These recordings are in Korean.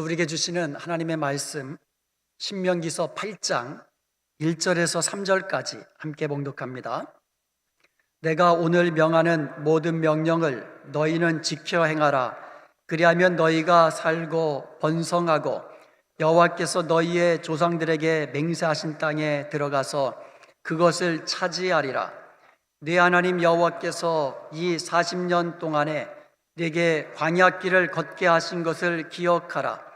우리에게 주시는 하나님의 말씀 신명기서 8장 1절에서 3절까지 함께 봉독합니다. 내가 오늘 명하는 모든 명령을 너희는 지켜 행하라. 그리하면 너희가 살고 번성하고 여호와께서 너희의 조상들에게 맹세하신 땅에 들어가서 그것을 차지하리라. 네 하나님 여호와께서 이 40년 동안에 네게 광야길을 걷게 하신 것을 기억하라.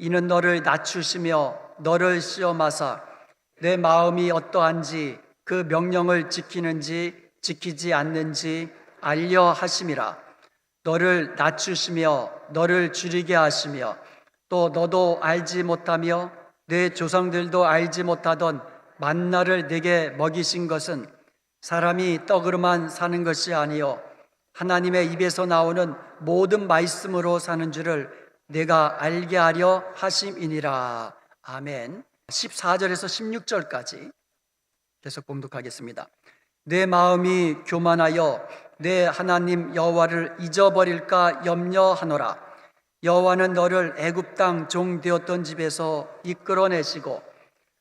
이는 너를 낮추시며 너를 시험하사 내 마음이 어떠한지 그 명령을 지키는지 지키지 않는지 알려 하심이라. 너를 낮추시며 너를 줄이게 하시며 또 너도 알지 못하며 내 조상들도 알지 못하던 만나를 네게 먹이신 것은 사람이 떡으로만 사는 것이 아니요 하나님의 입에서 나오는 모든 말씀으로 사는 줄을 내가 알게 하려 하심이니라. 아멘. 14절에서 16절까지 계속 봉독하겠습니다. 내 마음이 교만하여 내 하나님 여호와를 잊어버릴까 염려하노라. 여호와는 너를 애굽 땅 종 되었던 집에서 이끌어내시고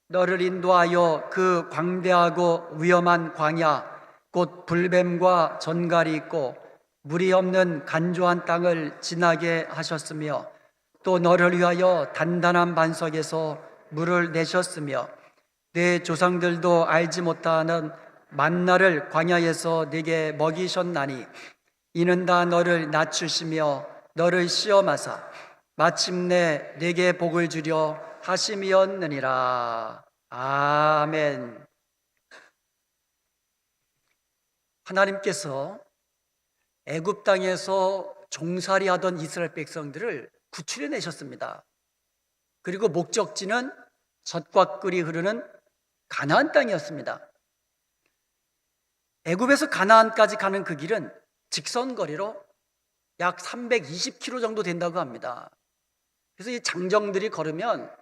너를 인도하여 그 광대하고 위험한 광야 곧 불뱀과 전갈이 있고 물이 없는 간조한 땅을 지나게 하셨으며 또 너를 위하여 단단한 반석에서 물을 내셨으며 내 조상들도 알지 못하는 만나를 광야에서 네게 먹이셨나니 이는 다 너를 낮추시며 너를 시험하사 마침내 네게 복을 주려 하심이었느니라. 아멘. 하나님께서 애굽 땅에서 종살이 하던 이스라엘 백성들을 구출해 내셨습니다. 그리고 목적지는 젖과 꿀이 흐르는 가나안 땅이었습니다. 애굽에서 가나안까지 가는 그 길은 직선거리로 약 320km 정도 된다고 합니다. 그래서 이 장정들이 걸으면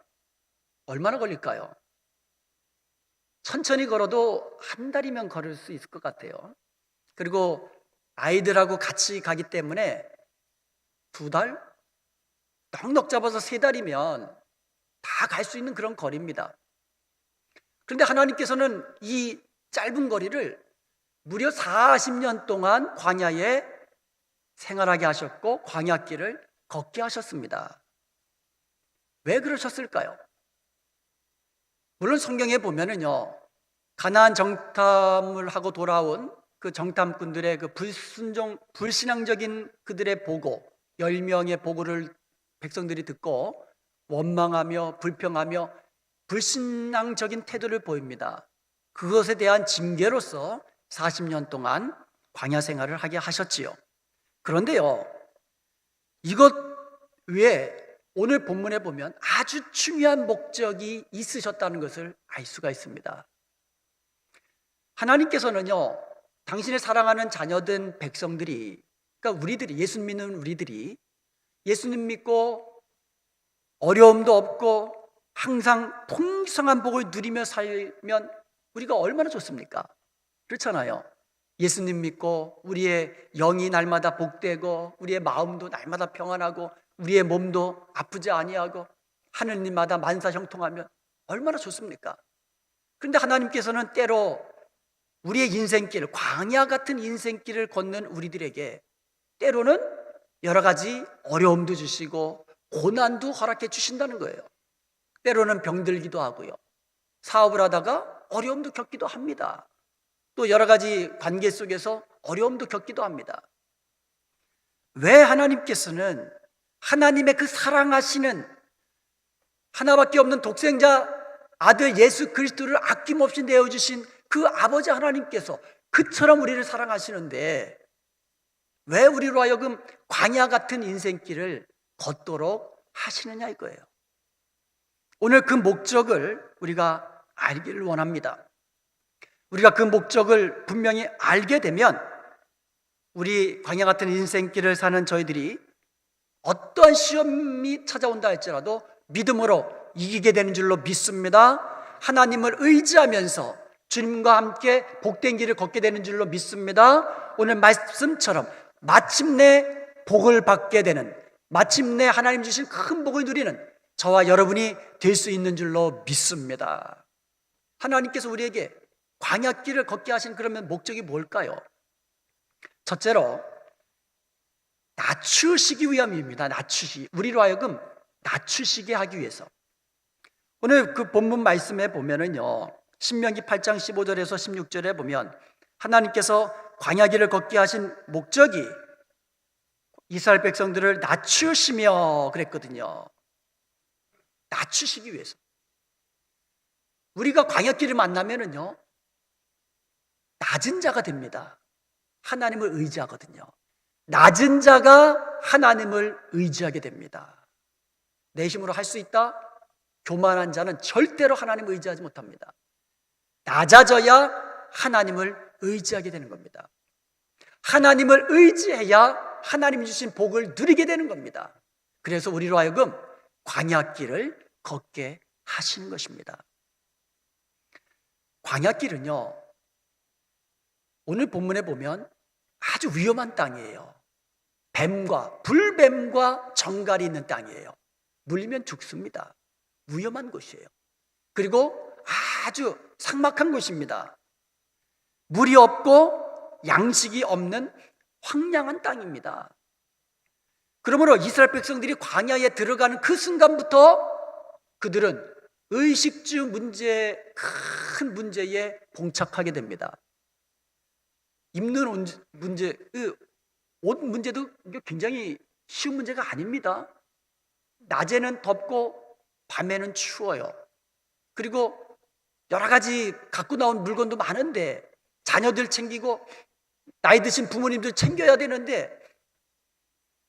얼마나 걸릴까요? 천천히 걸어도 한 달이면 걸을 수 있을 것 같아요. 그리고 아이들하고 같이 가기 때문에 2달? 넉넉 잡아서 3달이면 다 갈 수 있는 그런 거리입니다. 그런데 하나님께서는 이 짧은 거리를 무려 40년 동안 광야에 생활하게 하셨고 광야길을 걷게 하셨습니다. 왜 그러셨을까요? 물론 성경에 보면은요, 가나안 정탐을 하고 돌아온 그 정탐꾼들의 그 불신앙적인 그들의 보고, 10명의 보고를 백성들이 듣고 원망하며 불평하며 불신앙적인 태도를 보입니다. 그것에 대한 징계로서 40년 동안 광야 생활을 하게 하셨지요. 그런데요, 이것 외에 오늘 본문에 보면 아주 중요한 목적이 있으셨다는 것을 알 수가 있습니다. 하나님께서는요, 당신의 사랑하는 자녀된 백성들이, 그러니까 우리들이, 예수 믿는 우리들이 예수님 믿고 어려움도 없고 항상 풍성한 복을 누리며 살면 우리가 얼마나 좋습니까? 그렇잖아요. 예수님 믿고 우리의 영이 날마다 복되고 우리의 마음도 날마다 평안하고 우리의 몸도 아프지 아니하고 하느님마다 만사형통하면 얼마나 좋습니까? 그런데 하나님께서는 때로 우리의 인생길, 광야 같은 인생길을 걷는 우리들에게 때로는 여러 가지 어려움도 주시고 고난도 허락해 주신다는 거예요. 때로는 병들기도 하고요, 사업을 하다가 어려움도 겪기도 합니다. 또 여러 가지 관계 속에서 어려움도 겪기도 합니다. 왜 하나님께서는 하나님의 그 사랑하시는 하나밖에 없는 독생자 아들 예수 그리스도를 아낌없이 내어주신 그 아버지 하나님께서 그처럼 우리를 사랑하시는데 왜 우리로 하여금 광야 같은 인생길을 걷도록 하시느냐 이거예요. 오늘 그 목적을 우리가 알기를 원합니다. 우리가 그 목적을 분명히 알게 되면 우리 광야 같은 인생길을 사는 저희들이 어떠한 시험이 찾아온다 할지라도 믿음으로 이기게 되는 줄로 믿습니다. 하나님을 의지하면서 주님과 함께 복된 길을 걷게 되는 줄로 믿습니다. 오늘 말씀처럼 마침내 복을 받게 되는, 마침내 하나님 주신 큰 복을 누리는 저와 여러분이 될 수 있는 줄로 믿습니다. 하나님께서 우리에게 광야길을 걷게 하신 그러면 목적이 뭘까요? 첫째로 낮추시기 위함입니다. 우리로 하여금 낮추시게 하기 위해서. 오늘 그 본문 말씀에 보면은요, 신명기 8장 15절에서 16절에 보면 하나님께서 광야길을 걷게 하신 목적이 이스라엘 백성들을 낮추시며 그랬거든요. 낮추시기 위해서. 우리가 광야길을 만나면은요, 낮은 자가 됩니다. 하나님을 의지하거든요. 낮은 자가 하나님을 의지하게 됩니다. 내 힘으로 할 수 있다? 교만한 자는 절대로 하나님을 의지하지 못합니다. 낮아져야 하나님을 의지하게 되는 겁니다. 하나님을 의지해야 하나님이 주신 복을 누리게 되는 겁니다. 그래서 우리로 하여금 광야길을 걷게 하신 것입니다. 광야길은요, 오늘 본문에 보면 아주 위험한 땅이에요. 불뱀과 정갈이 있는 땅이에요. 물리면 죽습니다. 위험한 곳이에요. 그리고 아주 삭막한 곳입니다. 물이 없고 양식이 없는 황량한 땅입니다. 그러므로 이스라엘 백성들이 광야에 들어가는 그 순간부터 그들은 의식주 큰 문제에 봉착하게 됩니다. 입는 문제, 옷 문제도 굉장히 쉬운 문제가 아닙니다. 낮에는 덥고 밤에는 추워요. 그리고 여러 가지 갖고 나온 물건도 많은데 자녀들 챙기고 나이 드신 부모님들 챙겨야 되는데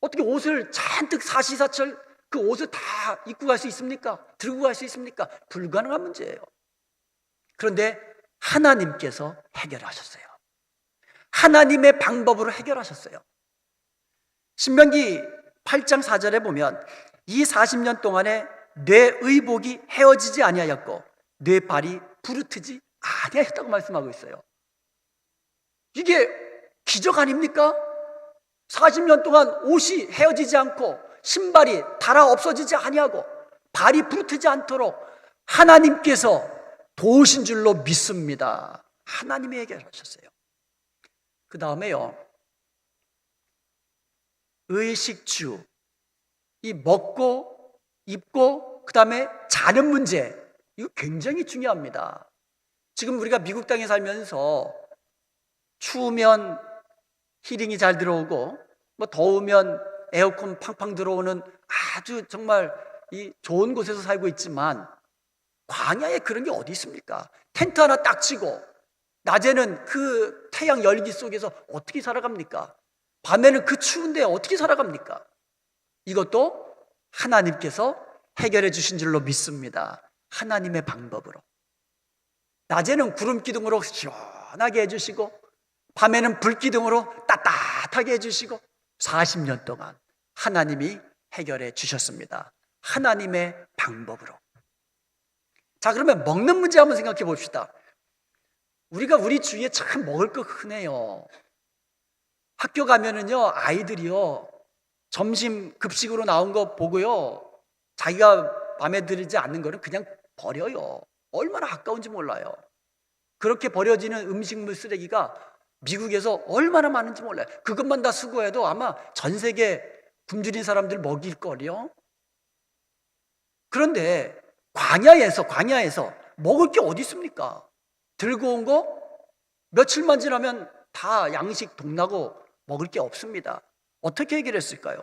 어떻게 옷을 잔뜩 사시사철 그 옷을 다 입고 갈 수 있습니까? 들고 갈 수 있습니까? 불가능한 문제예요. 그런데 하나님께서 해결하셨어요. 하나님의 방법으로 해결하셨어요. 신명기 8장 4절에 보면 이 40년 동안에 내 의복이 헤어지지 아니하였고 내 발이 부르트지 아니하였다고 말씀하고 있어요. 이게 기적 아닙니까? 40년 동안 옷이 헤어지지 않고 신발이 닳아 없어지지 아니하고 발이 부르트지 않도록 하나님께서 도우신 줄로 믿습니다. 하나님이 해결하셨어요. 그 다음에요, 의식주, 이 먹고 입고 그 다음에 자는 문제, 이거 굉장히 중요합니다. 지금 우리가 미국 땅에 살면서 추우면 히팅이 잘 들어오고 뭐 더우면 에어컨 팡팡 들어오는 아주 정말 이 좋은 곳에서 살고 있지만 광야에 그런 게 어디 있습니까? 텐트 하나 딱 치고 낮에는 그 태양 열기 속에서 어떻게 살아갑니까? 밤에는 그 추운데 어떻게 살아갑니까? 이것도 하나님께서 해결해 주신 줄로 믿습니다. 하나님의 방법으로. 낮에는 구름 기둥으로 시원하게 해주시고 밤에는 불 기둥으로 따뜻하게 해주시고 40년 동안 하나님이 해결해 주셨습니다. 하나님의 방법으로. 자, 그러면 먹는 문제 한번 생각해 봅시다. 우리가 우리 주위에 참 먹을 거 흔해요. 학교 가면은요, 아이들이요, 점심 급식으로 나온 거 보고요, 자기가 마음에 들지 않는 거는 그냥 버려요. 얼마나 아까운지 몰라요. 그렇게 버려지는 음식물 쓰레기가 미국에서 얼마나 많은지 몰라요. 그것만 다 수거해도 아마 전 세계 굶주린 사람들 먹일 거요. 그런데 광야에서 먹을 게 어디 있습니까? 들고 온 거 며칠만 지나면 다 양식 동나고 먹을 게 없습니다. 어떻게 해결했을까요?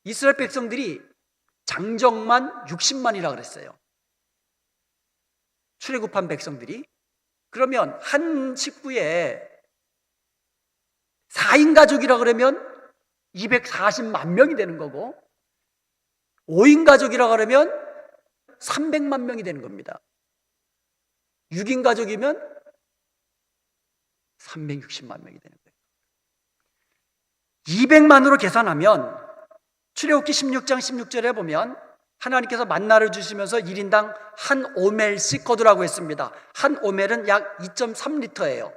이스라엘 백성들이 장정만 60만이라 그랬어요. 출애굽한 백성들이. 그러면 한 식구에 4인 가족이라 그러면 240만 명이 되는 거고 5인 가족이라 그러면 300만 명이 되는 겁니다. 6인 가족이면 360만 명이 되는 거예요. 200만으로 계산하면 출애굽기 16장 16절에 보면 하나님께서 만나를 주시면서 1인당 한 오멜씩 거두라고 했습니다. 한 오멜은 약 2.3리터예요.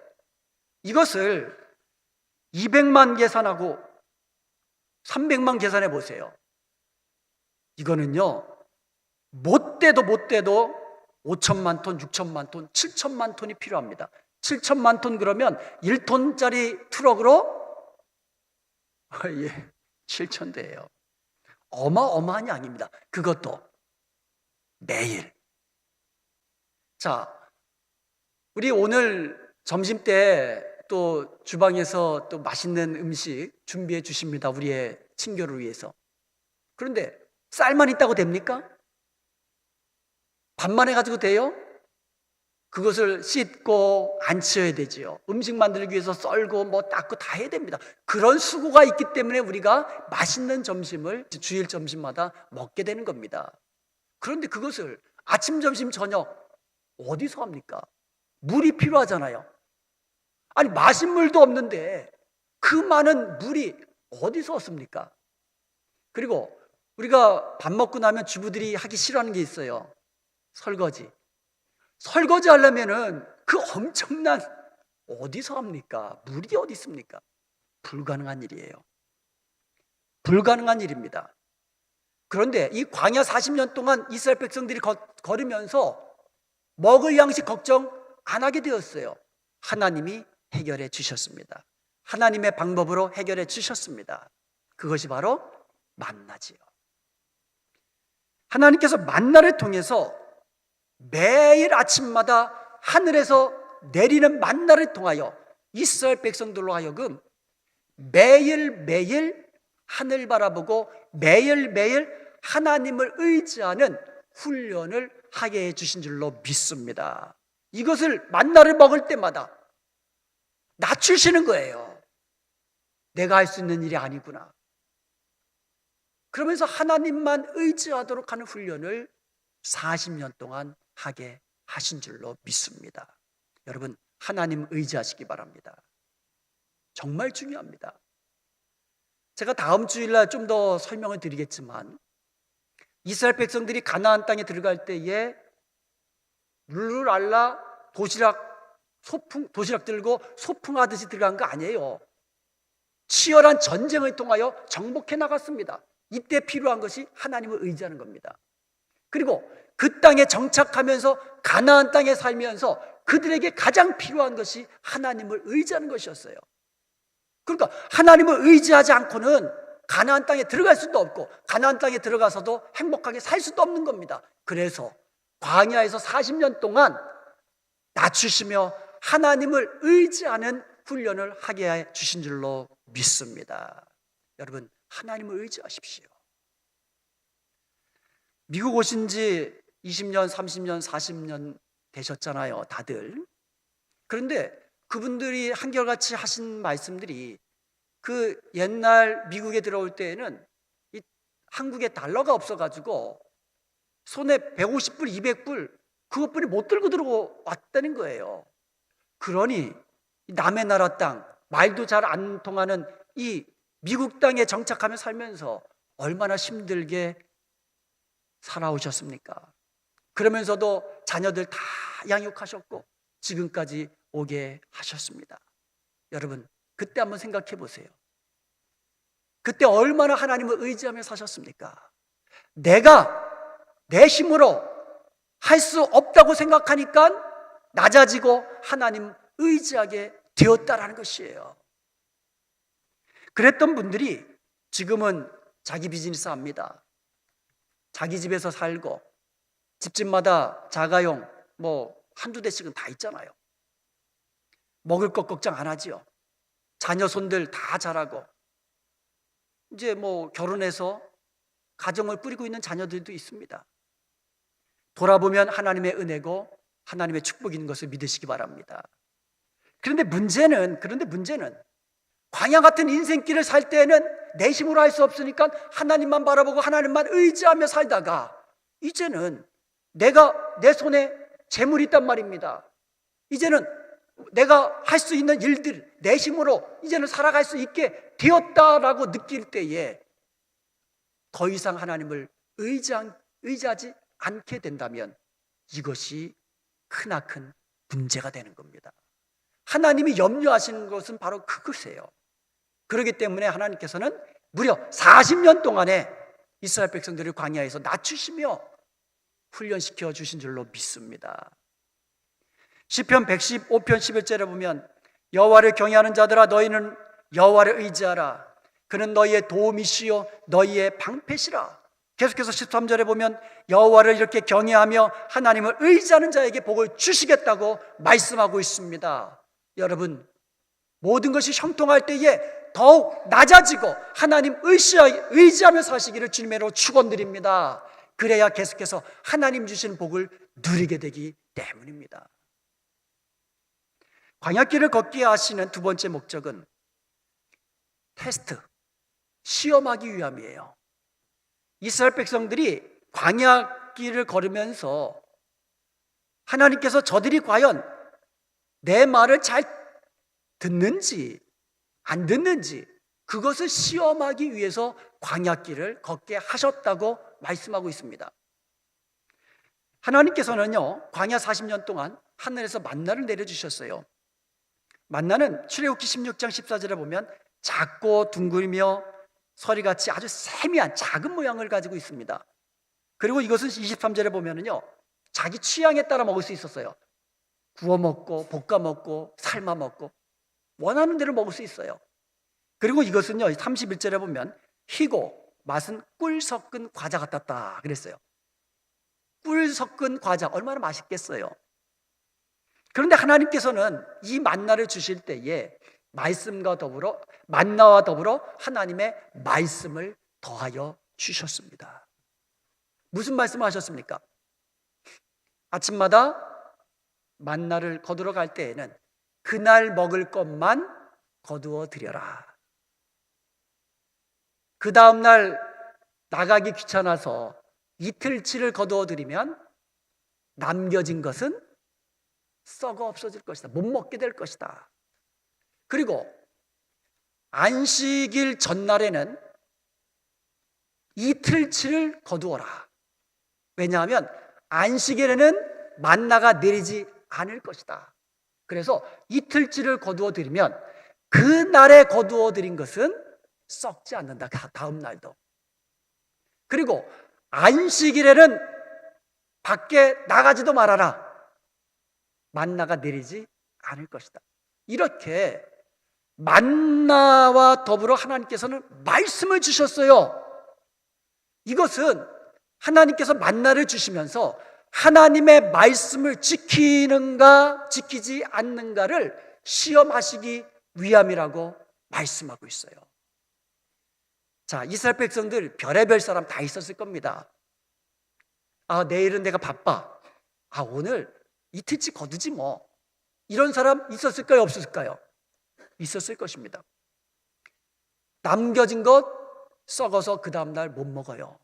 이것을 200만 계산하고 300만 계산해 보세요. 이거는요, 못 돼도 5천만 톤, 6천만 톤, 7천만 톤이 필요합니다. 7천만 톤 그러면 1톤짜리 트럭으로 7천대예요. 어마어마한 양입니다. 그것도 매일. 자, 우리 오늘 점심 때 또 주방에서 또 맛있는 음식 준비해 주십니다. 우리의 친교를 위해서. 그런데 쌀만 있다고 됩니까? 밥만 해가지고 돼요? 그것을 씻고 안 치워야 되지요. 음식 만들기 위해서 썰고 뭐 닦고 다 해야 됩니다. 그런 수고가 있기 때문에 우리가 맛있는 점심을 주일 점심마다 먹게 되는 겁니다. 그런데 그것을 아침, 점심, 저녁 어디서 합니까? 물이 필요하잖아요. 아니, 마실 물도 없는데 그 많은 물이 어디서 얻습니까? 그리고 우리가 밥 먹고 나면 주부들이 하기 싫어하는 게 있어요. 설거지. 설거지 하려면은 그 엄청난, 어디서 합니까? 물이 어디 있습니까? 불가능한 일이에요. 불가능한 일입니다. 그런데 이 광야 40년 동안 이스라엘 백성들이 걸으면서 먹을 양식 걱정 안 하게 되었어요. 하나님이 해결해 주셨습니다. 하나님의 방법으로 해결해 주셨습니다. 그것이 바로 만나지요. 하나님께서 만나를 통해서 매일 아침마다 하늘에서 내리는 만나를 통하여 이스라엘 백성들로 하여금 매일매일 하늘 바라보고 매일매일 하나님을 의지하는 훈련을 하게 해주신 줄로 믿습니다. 이것을 만나를 먹을 때마다 낮추시는 거예요. 내가 할 수 있는 일이 아니구나. 그러면서 하나님만 의지하도록 하는 훈련을 40년 동안 하게 하신 줄로 믿습니다. 여러분, 하나님 의지하시기 바랍니다. 정말 중요합니다. 제가 다음 주일날 좀 더 설명을 드리겠지만, 이스라엘 백성들이 가나안 땅에 들어갈 때에 룰루랄라 도시락 들고 소풍하듯이 들어간 거 아니에요. 치열한 전쟁을 통하여 정복해 나갔습니다. 이때 필요한 것이 하나님을 의지하는 겁니다. 그리고 그 땅에 정착하면서 가나안 땅에 살면서 그들에게 가장 필요한 것이 하나님을 의지하는 것이었어요. 그러니까 하나님을 의지하지 않고는 가나안 땅에 들어갈 수도 없고 가나안 땅에 들어가서도 행복하게 살 수도 없는 겁니다. 그래서 광야에서 40년 동안 낮추시며 하나님을 의지하는 훈련을 하게 해 주신 줄로 믿습니다. 여러분, 하나님을 의지하십시오. 미국 오신 지 20년, 30년, 40년 되셨잖아요, 다들. 그런데 그분들이 한결같이 하신 말씀들이 그 옛날 미국에 들어올 때에는 이 한국에 달러가 없어가지고 손에 150불, 200불 그것뿐이 못 들고 들어왔다는 거예요. 그러니 남의 나라 땅, 말도 잘 안 통하는 이 미국 땅에 정착하며 살면서 얼마나 힘들게 살아오셨습니까? 그러면서도 자녀들 다 양육하셨고 지금까지 오게 하셨습니다. 여러분, 그때 한번 생각해 보세요. 그때 얼마나 하나님을 의지하며 사셨습니까? 내가 내 힘으로 할 수 없다고 생각하니까 낮아지고 하나님 의지하게 되었다라는 것이에요. 그랬던 분들이 지금은 자기 비즈니스 합니다. 자기 집에서 살고 집집마다 자가용 뭐 한두 대씩은 다 있잖아요. 먹을 것 걱정 안 하지요. 자녀 손들 다 자라고 이제 뭐 결혼해서 가정을 꾸리고 있는 자녀들도 있습니다. 돌아보면 하나님의 은혜고 하나님의 축복인 것을 믿으시기 바랍니다. 그런데 문제는 광야 같은 인생길을 살 때는 내 힘으로 할 수 없으니까 하나님만 바라보고 하나님만 의지하며 살다가 이제는 내가 내 손에 재물이 있단 말입니다. 이제는 내가 할 수 있는 일들 내 힘으로 이제는 살아갈 수 있게 되었다라고 느낄 때에 더 이상 하나님을 의지하지 않게 된다면 이것이 크나큰 문제가 되는 겁니다. 하나님이 염려하시는 것은 바로 그것이에요. 그렇기 때문에 하나님께서는 무려 40년 동안에 이스라엘 백성들을 광야에서 낮추시며 훈련시켜 주신 줄로 믿습니다. 시편 115편 11절에 보면 여호와를 경외하는 자들아 너희는 여호와를 의지하라. 그는 너희의 도움이시요 너희의 방패시라. 계속해서 13절에 보면 여호와를 이렇게 경외하며 하나님을 의지하는 자에게 복을 주시겠다고 말씀하고 있습니다. 여러분, 모든 것이 형통할 때에 더욱 낮아지고 하나님 의지하며 사시기를 주님으로 축원드립니다. 그래야 계속해서 하나님 주시는 복을 누리게 되기 때문입니다. 광야길을 걷게 하시는 두 번째 목적은 테스트, 시험하기 위함이에요. 이스라엘 백성들이 광야길을 걸으면서 하나님께서 저들이 과연 내 말을 잘 듣는지 안 듣는지 그것을 시험하기 위해서 광야길을 걷게 하셨다고 말씀하고 있습니다. 하나님께서는요, 광야 40년 동안 하늘에서 만나를 내려주셨어요. 만나는 출애굽기 16장 14절에 보면 작고 둥글며 서리같이 아주 세미한 작은 모양을 가지고 있습니다. 그리고 이것은 23절에 보면은요, 자기 취향에 따라 먹을 수 있었어요. 구워 먹고 볶아 먹고 삶아 먹고 원하는 대로 먹을 수 있어요. 그리고 이것은요, 31절에 보면 희고 맛은 꿀 섞은 과자 같았다 그랬어요. 꿀 섞은 과자 얼마나 맛있겠어요. 그런데 하나님께서는 이 만나를 주실 때에 말씀과 더불어 만나와 더불어 하나님의 말씀을 더하여 주셨습니다. 무슨 말씀을 하셨습니까? 아침마다 만나를 거두러 갈 때에는 그날 먹을 것만 거두어 드려라. 그 다음날 나가기 귀찮아서 이틀치를 거두어 드리면 남겨진 것은 썩어 없어질 것이다. 못 먹게 될 것이다. 그리고 안식일 전날에는 이틀치를 거두어라. 왜냐하면 안식일에는 만나가 내리지 않을 것이다. 그래서 이틀치를 거두어 드리면 그날에 거두어 드린 것은 썩지 않는다. 다음 날도. 그리고 안식일에는 밖에 나가지도 말아라. 만나가 내리지 않을 것이다. 이렇게 만나와 더불어 하나님께서는 말씀을 주셨어요. 이것은 하나님께서 만나를 주시면서 하나님의 말씀을 지키는가 지키지 않는가를 시험하시기 위함이라고 말씀하고 있어요. 자, 이스라엘 백성들 별의별 사람 다 있었을 겁니다. 아, 내일은 내가 바빠. 아, 오늘 이틀치 거두지 뭐. 이런 사람 있었을까요? 없었을까요? 있었을 것입니다. 남겨진 것 썩어서 그 다음날 못 먹어요.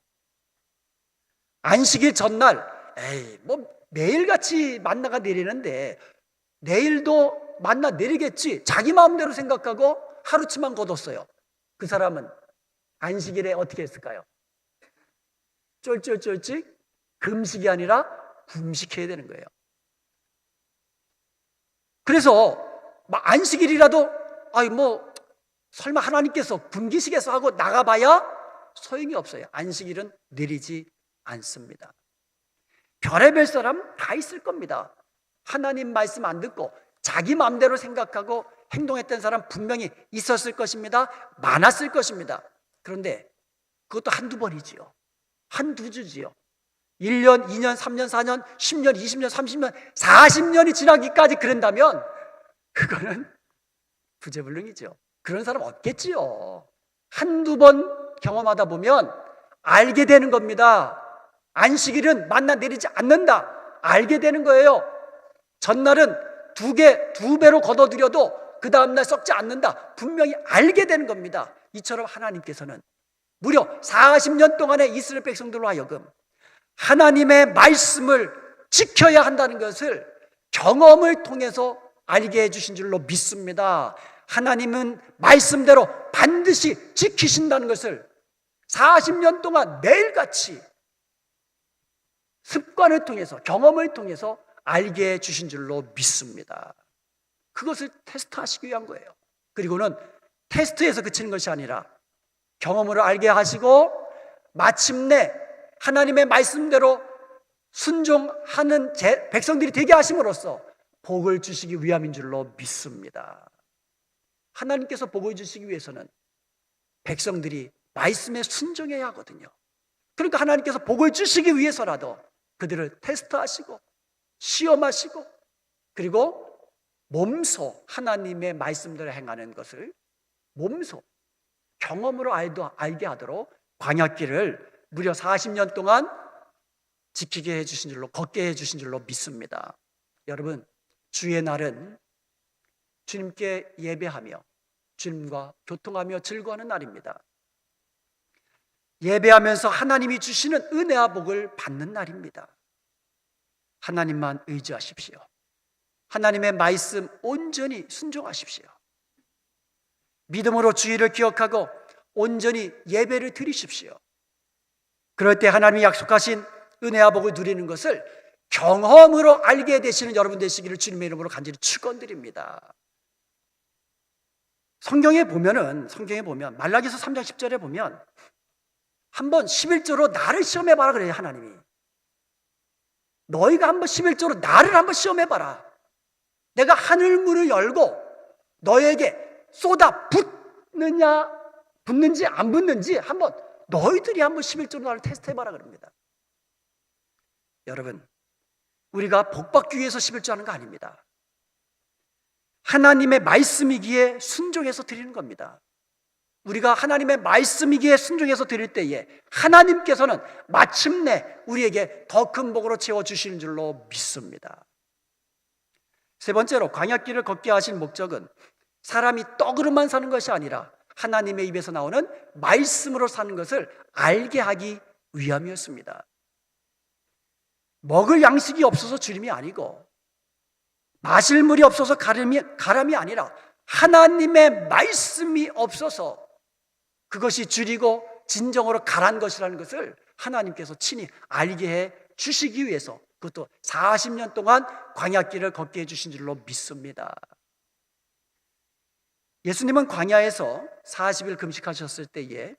안식일 전날 에이 뭐 매일같이 만나가 내리는데 내일도 만나 내리겠지 자기 마음대로 생각하고 하루치만 거뒀어요. 그 사람은 안식일에 어떻게 했을까요? 쫄쫄쫄찍 금식이 아니라 금식해야 되는 거예요. 그래서 안식일이라도 아이 뭐 설마 하나님께서 금기식에서 하고 나가봐야 소용이 없어요. 안식일은 내리지 않습니다. 별의별 사람 다 있을 겁니다. 하나님 말씀 안 듣고 자기 마음대로 생각하고 행동했던 사람 분명히 있었을 것입니다. 많았을 것입니다. 그런데 그것도 한두 번이지요. 한두 주지요. 1년, 2년, 3년, 4년, 10년, 20년, 30년, 40년이 지나기까지 그런다면 그거는 부재불능이죠. 그런 사람 없겠지요. 한두 번 경험하다 보면 알게 되는 겁니다. 안식일은 만나 내리지 않는다. 알게 되는 거예요. 전날은 두 배로 걷어들여도 그 다음날 썩지 않는다. 분명히 알게 되는 겁니다. 이처럼 하나님께서는 무려 40년 동안의 이스라엘 백성들로 하여금 하나님의 말씀을 지켜야 한다는 것을 경험을 통해서 알게 해주신 줄로 믿습니다. 하나님은 말씀대로 반드시 지키신다는 것을 40년 동안 매일같이 습관을 통해서 경험을 통해서 알게 해주신 줄로 믿습니다. 그것을 테스트하시기 위한 거예요. 그리고는 테스트에서 그치는 것이 아니라 경험으로 알게 하시고 마침내 하나님의 말씀대로 순종하는 백성들이 되게 하심으로써 복을 주시기 위함인 줄로 믿습니다. 하나님께서 복을 주시기 위해서는 백성들이 말씀에 순종해야 하거든요. 그러니까 하나님께서 복을 주시기 위해서라도 그들을 테스트하시고 시험하시고 그리고 몸소 하나님의 말씀대로 행하는 것을 몸소 경험으로 알게 하도록 광야길을 무려 40년 동안 지키게 해주신 줄로, 걷게 해주신 줄로 믿습니다. 여러분, 주의 날은 주님께 예배하며 주님과 교통하며 즐거워하는 날입니다. 예배하면서 하나님이 주시는 은혜와 복을 받는 날입니다. 하나님만 의지하십시오. 하나님의 말씀 온전히 순종하십시오. 믿음으로 주의를 기억하고 온전히 예배를 드리십시오. 그럴 때 하나님이 약속하신 은혜와 복을 누리는 것을 경험으로 알게 되시는 여러분 되시기를 주님의 이름으로 간절히 축원드립니다. 성경에 보면 말라기서 3장 10절에 보면 한번 11조로 나를 시험해봐라 그래요. 하나님이 너희가 한번 11조로 나를 한번 시험해봐라. 내가 하늘문을 열고 너에게 쏟아 붙는지 안 붙는지 한번 너희들이 한번 11조로 나를 테스트해봐라 그럽니다. 여러분, 우리가 복받기 위해서 11조 하는 거 아닙니다. 하나님의 말씀이기에 순종해서 드리는 겁니다. 우리가 하나님의 말씀이기에 순종해서 드릴 때에 하나님께서는 마침내 우리에게 더 큰 복으로 채워주시는 줄로 믿습니다. 세 번째로 광야길을 걷게 하신 목적은 사람이 떡으로만 사는 것이 아니라 하나님의 입에서 나오는 말씀으로 사는 것을 알게 하기 위함이었습니다. 먹을 양식이 없어서 주림이 아니고 마실 물이 없어서 가람이 아니라 하나님의 말씀이 없어서 그것이 줄이고 진정으로 가란 것이라는 것을 하나님께서 친히 알게 해 주시기 위해서 그것도 40년 동안 광야길을 걷게 해주신 줄로 믿습니다. 예수님은 광야에서 40일 금식하셨을 때에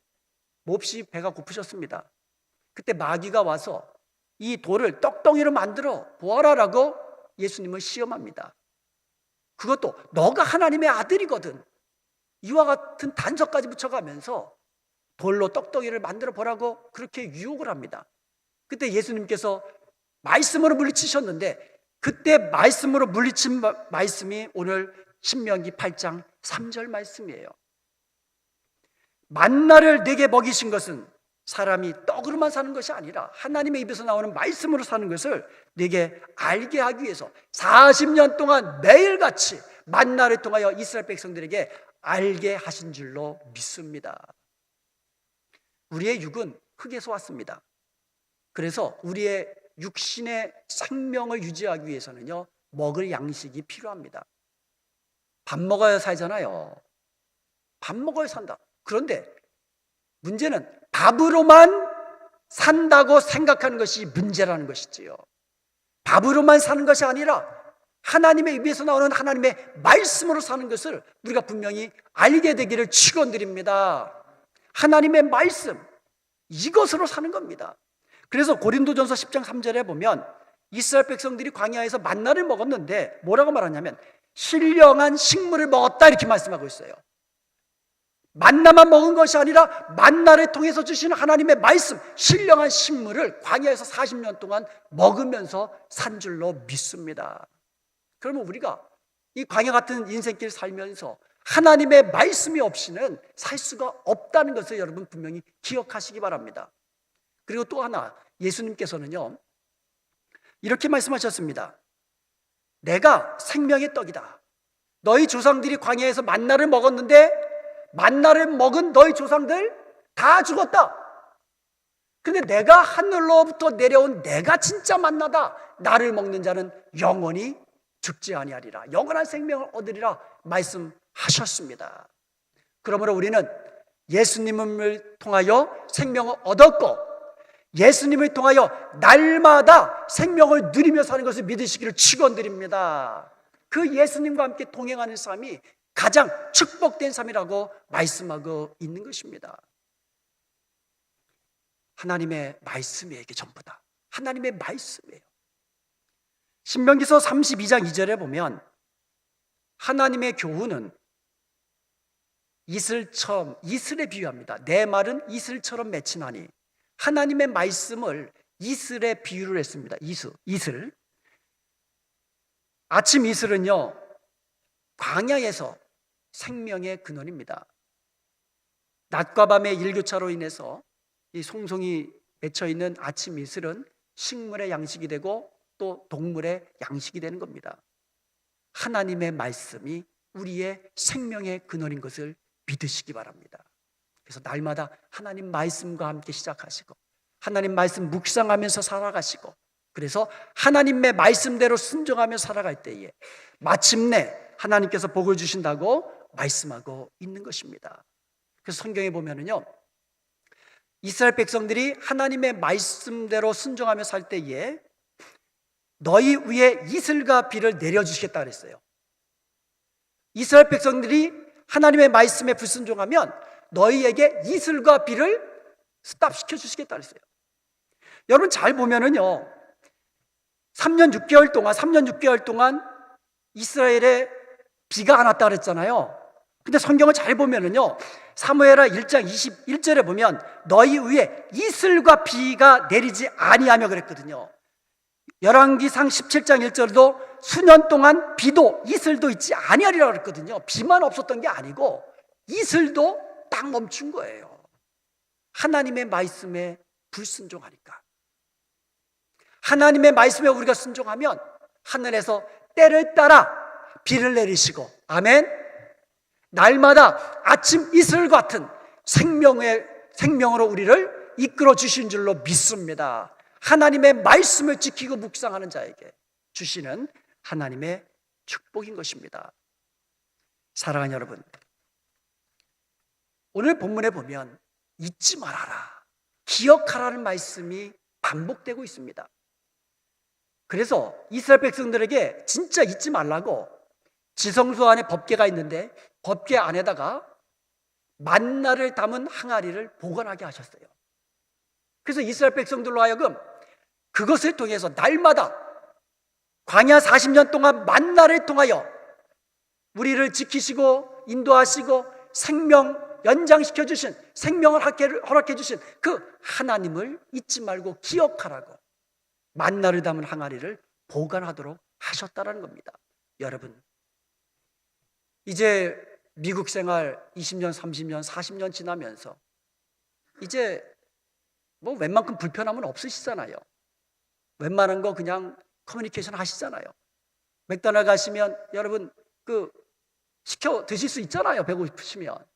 몹시 배가 고프셨습니다. 그때 마귀가 와서 이 돌을 떡덩이로 만들어 보아라라고 예수님을 시험합니다. 그것도 너가 하나님의 아들이거든 이와 같은 단서까지 붙여가면서 돌로 떡덩이를 만들어 보라고 그렇게 유혹을 합니다. 그때 예수님께서 말씀으로 물리치셨는데 그때 말씀으로 물리친 말씀이 오늘 신명기 8장 3절 말씀이에요. 만나를 내게 먹이신 것은 사람이 떡으로만 사는 것이 아니라 하나님의 입에서 나오는 말씀으로 사는 것을 내게 알게 하기 위해서 40년 동안 매일같이 만나를 통하여 이스라엘 백성들에게 알게 하신 줄로 믿습니다. 우리의 육은 흙에서 왔습니다. 그래서 우리의 육신의 생명을 유지하기 위해서는요 먹을 양식이 필요합니다. 밥 먹어야 살잖아요. 밥 먹어야 산다. 그런데 문제는 밥으로만 산다고 생각하는 것이 문제라는 것이지요. 밥으로만 사는 것이 아니라 하나님의 입에서 나오는 하나님의 말씀으로 사는 것을 우리가 분명히 알게 되기를 축원드립니다. 하나님의 말씀, 이것으로 사는 겁니다. 그래서 고린도전서 10장 3절에 보면 이스라엘 백성들이 광야에서 만나를 먹었는데 뭐라고 말하냐면 신령한 식물을 먹었다 이렇게 말씀하고 있어요. 만나만 먹은 것이 아니라 만나를 통해서 주시는 하나님의 말씀, 신령한 식물을 광야에서 40년 동안 먹으면서 산 줄로 믿습니다. 그러면 우리가 이 광야 같은 인생길 살면서 하나님의 말씀이 없이는 살 수가 없다는 것을 여러분 분명히 기억하시기 바랍니다. 그리고 또 하나, 예수님께서는요 이렇게 말씀하셨습니다. 내가 생명의 떡이다. 너희 조상들이 광야에서 만나를 먹었는데 만나를 먹은 너희 조상들 다 죽었다. 근데 내가 하늘로부터 내려온 내가 진짜 만나다. 나를 먹는 자는 영원히 죽지 아니하리라. 영원한 생명을 얻으리라 말씀하셨습니다. 그러므로 우리는 예수님을 통하여 생명을 얻었고 예수님을 통하여 날마다 생명을 누리며 사는 것을 믿으시기를 축원드립니다. 그 예수님과 함께 동행하는 삶이 가장 축복된 삶이라고 말씀하고 있는 것입니다. 하나님의 말씀이에요. 이게 전부 다 하나님의 말씀이에요. 신명기서 32장 2절에 보면 하나님의 교훈은 이슬에 비유합니다. 내 말은 이슬처럼 맺히나니. 하나님의 말씀을 이슬에 비유를 했습니다. 이슬. 아침 이슬은요, 광야에서 생명의 근원입니다. 낮과 밤의 일교차로 인해서 이 송송이 맺혀 있는 아침 이슬은 식물의 양식이 되고 또 동물의 양식이 되는 겁니다. 하나님의 말씀이 우리의 생명의 근원인 것을 믿으시기 바랍니다. 그래서 날마다 하나님 말씀과 함께 시작하시고 하나님 말씀 묵상하면서 살아가시고, 그래서 하나님의 말씀대로 순종하며 살아갈 때에 마침내 하나님께서 복을 주신다고 말씀하고 있는 것입니다. 그래서 성경에 보면은요, 이스라엘 백성들이 하나님의 말씀대로 순종하며 살 때에 너희 위에 이슬과 비를 내려주시겠다 그랬어요. 이스라엘 백성들이 하나님의 말씀에 불순종하면 너희에게 이슬과 비를 스탑시켜 주시겠다 그랬어요. 여러분 잘 보면은요, 3년 6개월 동안 이스라엘에 비가 안 왔다 그랬잖아요. 근데 성경을 잘 보면은요, 사무엘하 1장 21절에 보면 너희 위에 이슬과 비가 내리지 아니하며 그랬거든요. 열왕기상 17장 1절도 수년 동안 비도 이슬도 있지 아니하리라 그랬거든요. 비만 없었던 게 아니고 이슬도 딱 멈춘 거예요. 하나님의 말씀에 불순종하니까. 하나님의 말씀에 우리가 순종하면 하늘에서 때를 따라 비를 내리시고, 아멘, 날마다 아침 이슬 같은 생명으로 우리를 이끌어 주신 줄로 믿습니다. 하나님의 말씀을 지키고 묵상하는 자에게 주시는 하나님의 축복인 것입니다. 사랑하는 여러분, 오늘 본문에 보면 잊지 말아라, 기억하라는 말씀이 반복되고 있습니다. 그래서 이스라엘 백성들에게 진짜 잊지 말라고 지성소 안에 법궤가 있는데 법궤 안에다가 만나를 담은 항아리를 보관하게 하셨어요. 그래서 이스라엘 백성들로 하여금 그것을 통해서 날마다 광야 40년 동안 만나를 통하여 우리를 지키시고 인도하시고 생명 연장시켜 주신, 생명을 허락해 주신 그 하나님을 잊지 말고 기억하라고 만나를 담은 항아리를 보관하도록 하셨다는 겁니다. 여러분, 이제 미국 생활 20년, 30년, 40년 지나면서 이제 뭐 웬만큼 불편함은 없으시잖아요. 웬만한 거 그냥 커뮤니케이션 하시잖아요. 맥도날드 가시면 여러분 시켜 드실 수 있잖아요. 배고프시면.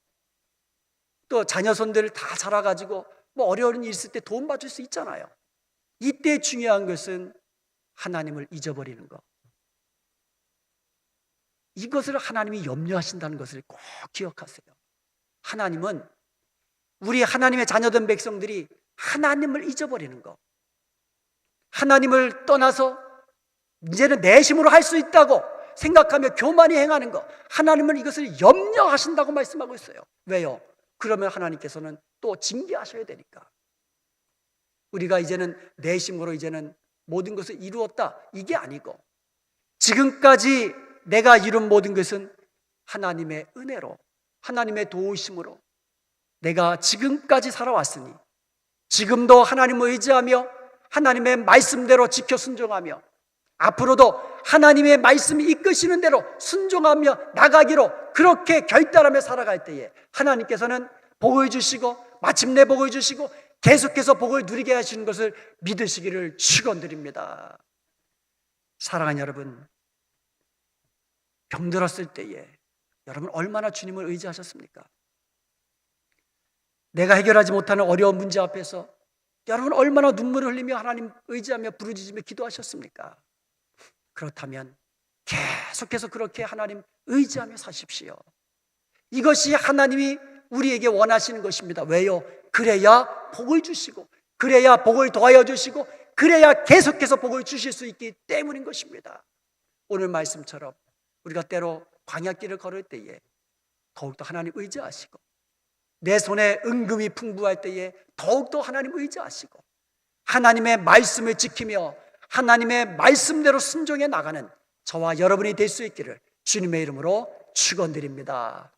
또 자녀손들 다 자라가지고 뭐 어려운 일 있을 때 도움 받을 수 있잖아요. 이때 중요한 것은 하나님을 잊어버리는 것. 이것을 하나님이 염려하신다는 것을 꼭 기억하세요. 하나님은 우리 하나님의 자녀된 백성들이 하나님을 잊어버리는 것, 하나님을 떠나서 이제는 내 힘으로 할 수 있다고 생각하며 교만히 행하는 것, 하나님은 이것을 염려하신다고 말씀하고 있어요. 왜요? 그러면 하나님께서는 또 징계하셔야 되니까. 우리가 이제는 내 힘으로 이제는 모든 것을 이루었다, 이게 아니고 지금까지 내가 이룬 모든 것은 하나님의 은혜로, 하나님의 도우심으로 내가 지금까지 살아왔으니 지금도 하나님을 의지하며 하나님의 말씀대로 지켜 순종하며 앞으로도 하나님의 말씀이 이끄시는 대로 순종하며 나가기로 그렇게 결단하며 살아갈 때에 하나님께서는 복을 주시고 마침내 복을 주시고 계속해서 복을 누리게 하시는 것을 믿으시기를 축원드립니다. 사랑하는 여러분, 병들었을 때에 여러분 얼마나 주님을 의지하셨습니까? 내가 해결하지 못하는 어려운 문제 앞에서 여러분 얼마나 눈물을 흘리며 하나님 의지하며 부르짖으며 기도하셨습니까? 그렇다면 계속해서 그렇게 하나님 의지하며 사십시오. 이것이 하나님이 우리에게 원하시는 것입니다. 왜요? 그래야 복을 주시고 그래야 복을 더하여 주시고 그래야 계속해서 복을 주실 수 있기 때문인 것입니다. 오늘 말씀처럼 우리가 때로 광야길을 걸을 때에 더욱더 하나님 의지하시고 내 손에 은금이 풍부할 때에 더욱더 하나님을 의지하시고 하나님의 말씀을 지키며 하나님의 말씀대로 순종해 나가는 저와 여러분이 될 수 있기를 주님의 이름으로 축원드립니다.